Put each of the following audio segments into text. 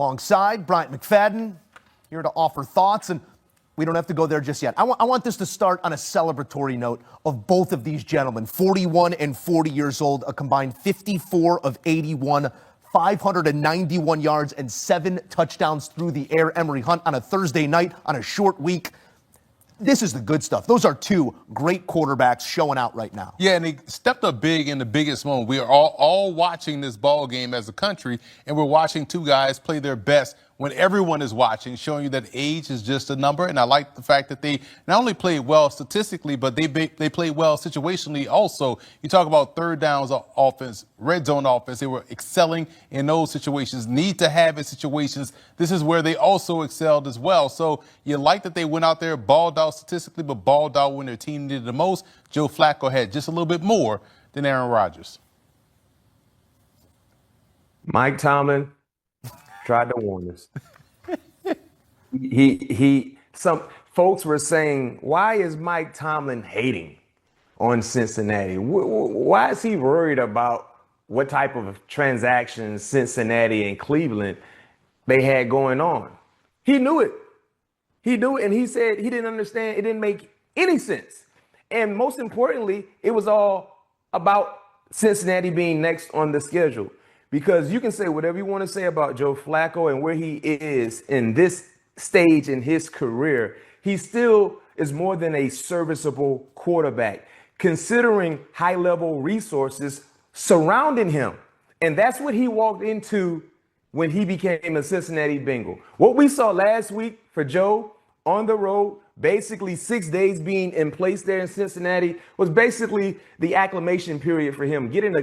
Alongside Bryant McFadden, here to offer thoughts, and we don't have to go there just yet. I want this to start on a celebratory note of both of these gentlemen, 41 and 40 years old, a combined 54 of 81, 591 yards and 7 touchdowns through the air. Emory Hunt on a Thursday night on a short week. This is the good stuff. Those are two great quarterbacks showing out right now. Yeah, and they stepped up big in the biggest moment. We are all watching this ball game as a country, and we're watching two guys play their best when everyone is watching, showing you that age is just a number. And I like the fact that they not only played well statistically, but they played well situationally also. You talk about third downs offense, red zone offense. They were excelling in those situations, need to have in situations. This is where they also excelled as well. So you like that they went out there, balled out statistically, but balled out when their team needed the most. Joe Flacco had just a little bit more than Aaron Rodgers. Mike Tomlin tried to warn us. Some folks were saying, why is Mike Tomlin hating on Cincinnati? Why is he worried about what type of transactions Cincinnati and Cleveland they had going on? He knew it. He knew it, and he said he didn't understand. It didn't make any sense. And most importantly, it was all about Cincinnati being next on the schedule. Because you can say whatever you want to say about Joe Flacco and where he is in this stage in his career, he still is more than a serviceable quarterback, considering high-level resources surrounding him. And that's what he walked into when he became a Cincinnati Bengal. What we saw last week for Joe on the road, basically 6 days being in place there in Cincinnati, was basically the acclimation period for him, getting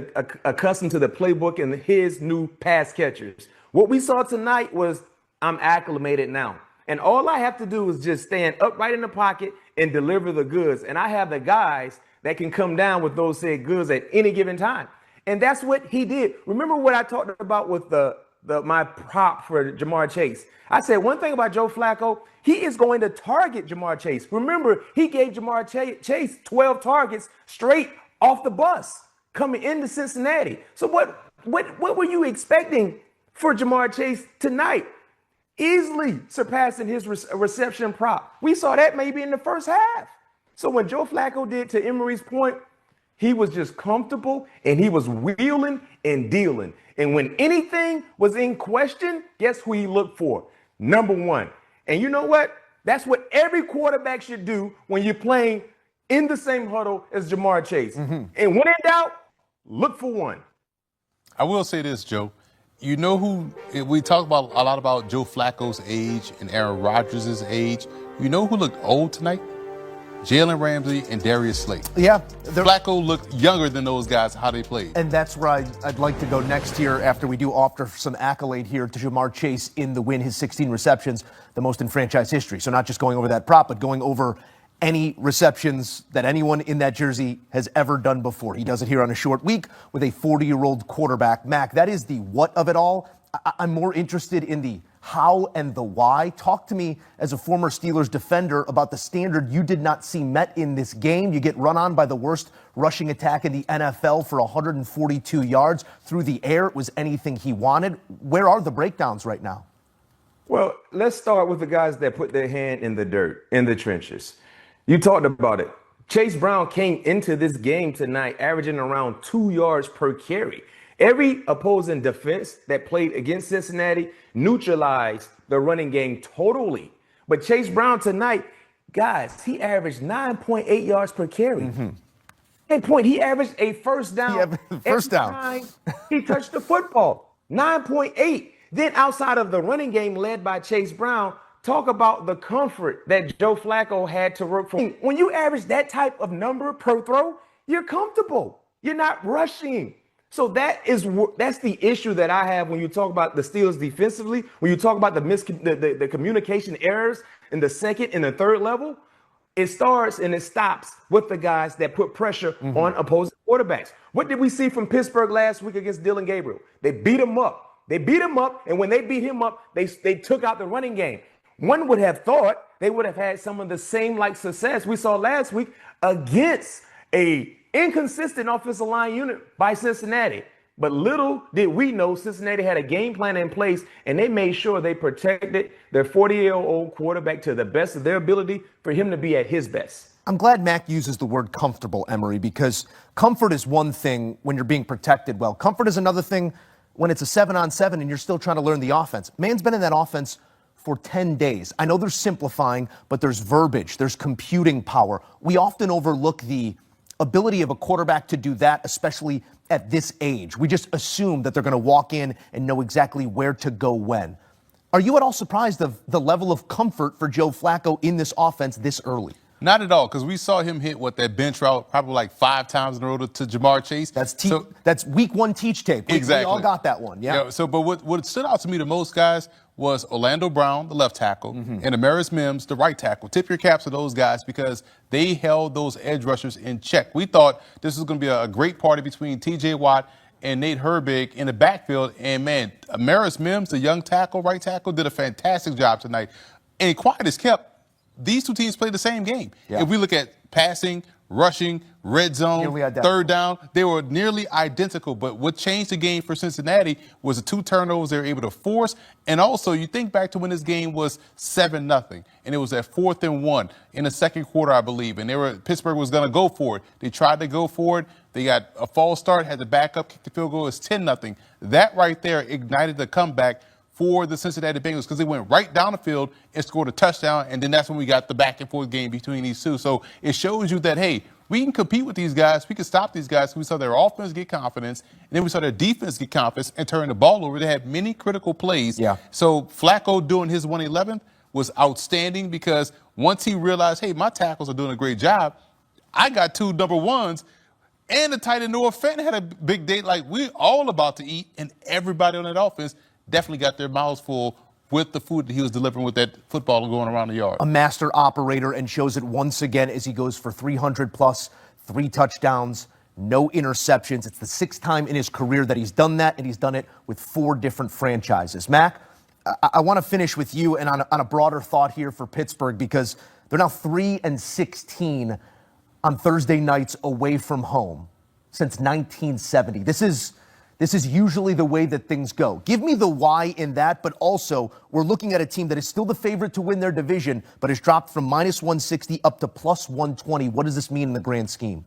accustomed to the playbook and his new pass catchers. What we saw tonight was, I'm acclimated now. And all I have to do is just stand upright in the pocket and deliver the goods. And I have the guys that can come down with those said goods at any given time. And that's what he did. Remember what I talked about with my prop for Jamar Chase? I said one thing about Joe Flacco, he is going to target Jamar Chase. Remember, he gave Jamar Chase 12 targets straight off the bus coming into Cincinnati. So what were you expecting for Jamar Chase tonight? Easily surpassing his reception prop. We saw that maybe in the first half. So when Joe Flacco did, to Emery's point, he was just comfortable and he was wheeling and dealing. And when anything was in question, guess who he looked for? Number one. And you know what? That's what every quarterback should do when you're playing in the same huddle as Jamar Chase. Mm-hmm. And when in doubt, look for one. I will say this, Joe. You know who we talk about a lot about Joe Flacco's age and Aaron Rodgers' age. You know who looked old tonight? Jalen Ramsey and Darius Slay. Yeah. Flacco looked younger than those guys, how they played. And that's where I'd like to go next year after we do offer some accolade here to Jamar Chase in the win, his 16 receptions, the most in franchise history. So not just going over that prop, but going over any receptions that anyone in that jersey has ever done before. He does it here on a short week with a 40-year-old quarterback. Mac, that is the what of it all. I'm more interested in the how and the why. Talk to me as a former Steelers defender about the standard you did not see met in this game. You get run on by the worst rushing attack in the NFL for 142 yards through the air. It was anything he wanted. Where are the breakdowns right now? Well, let's start with the guys that put their hand in the dirt, in the trenches. You talked about it. Chase Brown came into this game tonight averaging around 2 yards per carry. Every opposing defense that played against Cincinnati neutralized the running game totally. But Chase Brown tonight, guys, he averaged 9.8 yards per carry. Mm-hmm. He averaged a first down. First down. Time he touched the football. 9.8. Then outside of the running game led by Chase Brown, talk about the comfort that Joe Flacco had to work for. When you average that type of number per throw, you're comfortable. You're not rushing. So that's the issue that I have when you talk about the Steelers defensively, when you talk about the communication errors in the second and the third level. It starts and it stops with the guys that put pressure on opposing quarterbacks. What did we see from Pittsburgh last week against Dillon Gabriel? They beat him up. And when they beat him up, they took out the running game. One would have thought they would have had some of the same success we saw last week against a inconsistent offensive line unit by Cincinnati. But little did we know Cincinnati had a game plan in place, and they made sure they protected their 40-year-old quarterback to the best of their ability for him to be at his best. I'm glad Mac uses the word comfortable, Emery, because comfort is one thing when you're being protected well. Comfort is another thing when it's a 7-on-7 and you're still trying to learn the offense. Man's been in that offense for 10 days. I know they're simplifying, but there's verbiage, there's computing power. We often overlook the ability of a quarterback to do that, especially at this age. We just assume that they're going to walk in and know exactly where to go when. Are you at all surprised of the level of comfort for Joe Flacco in this offense this early? Not at all, because we saw him hit that bench route probably like 5 times in a row to Jamar Chase. That's week 1 teach tape. Exactly. We all got that one. Yeah. But what stood out to me the most, guys, was Orlando Brown, the left tackle, and Amaris Mims, the right tackle. Tip your caps to those guys because they held those edge rushers in check. We thought this was going to be a great party between T.J. Watt and Nate Herbig in the backfield. And, man, Amaris Mims, the young tackle, right tackle, did a fantastic job tonight. And quiet as kept. These two teams played the same game. Yeah. If we look at passing, rushing, red zone, third down, they were nearly identical. But what changed the game for Cincinnati was the 2 turnovers they were able to force. And also, you think back to when this game was 7-0, and it was at 4th and 1 in the second quarter, I believe. And Pittsburgh was going to go for it. They tried to go for it. They got a false start, had to back up, kick the field goal. It's 10-0. That right there ignited the comeback for the Cincinnati Bengals because they went right down the field and scored a touchdown, and then that's when we got the back-and-forth game between these two. So it shows you that, hey, we can compete with these guys. We can stop these guys. We saw their offense get confidence, and then we saw their defense get confidence and turn the ball over. They had many critical plays. Yeah. So Flacco doing his 111th was outstanding because once he realized, hey, my tackles are doing a great job, I got 2 number ones, and the tight end Noah Fenton had a big day. Like, we're all about to eat, and everybody on that offense definitely got their mouths full with the food that he was delivering with that football going around the yard. A master operator, and shows it once again as he goes for 300+, 3 touchdowns, no interceptions. It's the 6th time in his career that he's done that, and he's done it with 4 different franchises. Mac, I want to finish with you and on a broader thought here for Pittsburgh because they're now 3-16 on Thursday nights away from home since 1970. This is usually the way that things go. Give me the why in that, but also we're looking at a team that is still the favorite to win their division, but has dropped from -160 up to +120. What does this mean in the grand scheme?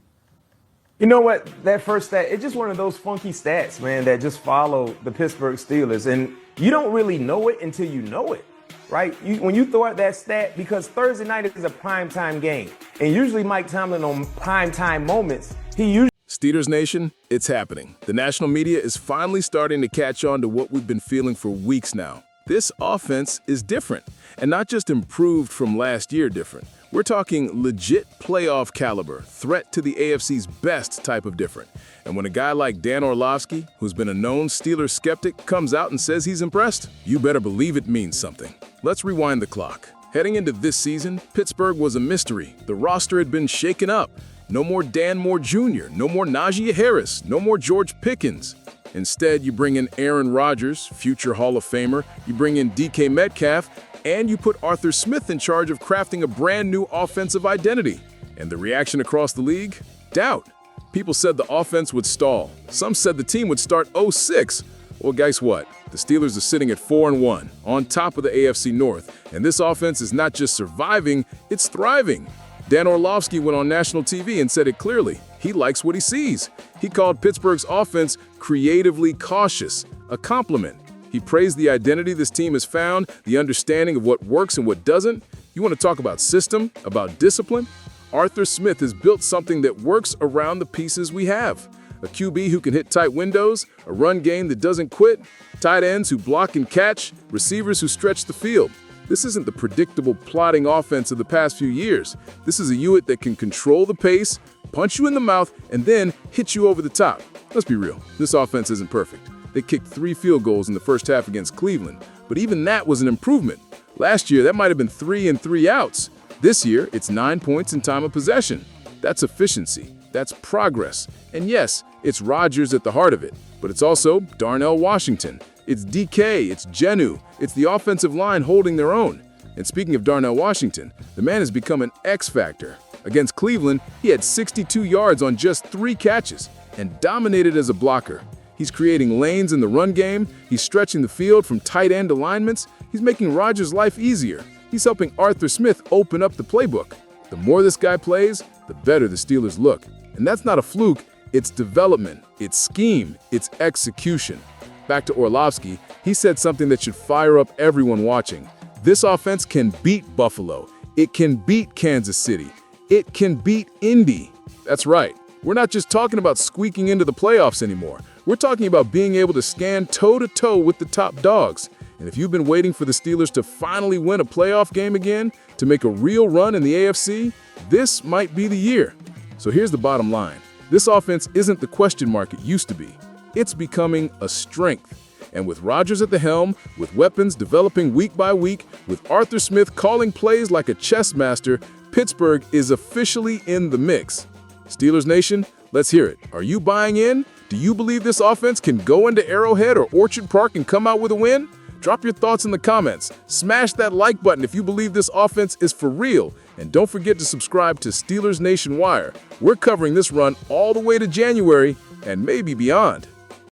You know what? That first stat, it's just one of those funky stats, man, that just follow the Pittsburgh Steelers. And you don't really know it until you know it, right? When you throw out that stat, because Thursday night is a primetime game. And usually Mike Tomlin on primetime moments, he usually Steelers Nation, it's happening. The national media is finally starting to catch on to what we've been feeling for weeks now. This offense is different, and not just improved from last year different. We're talking legit playoff caliber, threat to the AFC's best type of different. And when a guy like Dan Orlovsky, who's been a known Steelers skeptic, comes out and says he's impressed, you better believe it means something. Let's rewind the clock. Heading into this season, Pittsburgh was a mystery. The roster had been shaken up. No more Dan Moore Jr., no more Najee Harris, no more George Pickens. Instead, you bring in Aaron Rodgers, future Hall of Famer, you bring in DK Metcalf, and you put Arthur Smith in charge of crafting a brand new offensive identity. And the reaction across the league? Doubt. People said the offense would stall. Some said the team would start 0-6. Well, guess what? The Steelers are sitting at 4-1, on top of the AFC North. And this offense is not just surviving, it's thriving. Dan Orlovsky went on national TV and said it clearly. He likes what he sees. He called Pittsburgh's offense creatively cautious, a compliment. He praised the identity this team has found, the understanding of what works and what doesn't. You want to talk about system, about discipline? Arthur Smith has built something that works around the pieces we have. A QB who can hit tight windows, a run game that doesn't quit, tight ends who block and catch, receivers who stretch the field. This isn't the predictable, plodding offense of the past few years. This is a unit that can control the pace, punch you in the mouth, and then hit you over the top. Let's be real, this offense isn't perfect. They kicked 3 field goals in the first half against Cleveland, but even that was an improvement. Last year, that might have been 3 and 3 outs. This year, it's 9 points in time of possession. That's efficiency. That's progress. And yes, it's Rodgers at the heart of it, but it's also Darnell Washington. It's DK, it's Jonnu, it's the offensive line holding their own. And speaking of Darnell Washington, the man has become an X-factor. Against Cleveland, he had 62 yards on just 3 catches and dominated as a blocker. He's creating lanes in the run game. He's stretching the field from tight end alignments. He's making Rodgers' life easier. He's helping Arthur Smith open up the playbook. The more this guy plays, the better the Steelers look. And that's not a fluke. It's development, it's scheme, it's execution. Back to Orlovsky, he said something that should fire up everyone watching. This offense can beat Buffalo. It can beat Kansas City. It can beat Indy. That's right. We're not just talking about squeaking into the playoffs anymore. We're talking about being able to stand toe-to-toe with the top dogs. And if you've been waiting for the Steelers to finally win a playoff game again, to make a real run in the AFC, this might be the year. So here's the bottom line. This offense isn't the question mark it used to be. It's becoming a strength. And with Rodgers at the helm, with weapons developing week by week, with Arthur Smith calling plays like a chess master, Pittsburgh is officially in the mix. Steelers Nation, let's hear it. Are you buying in? Do you believe this offense can go into Arrowhead or Orchard Park and come out with a win? Drop your thoughts in the comments. Smash that like button if you believe this offense is for real. And don't forget to subscribe to Steelers Nation Wire. We're covering this run all the way to January and maybe beyond.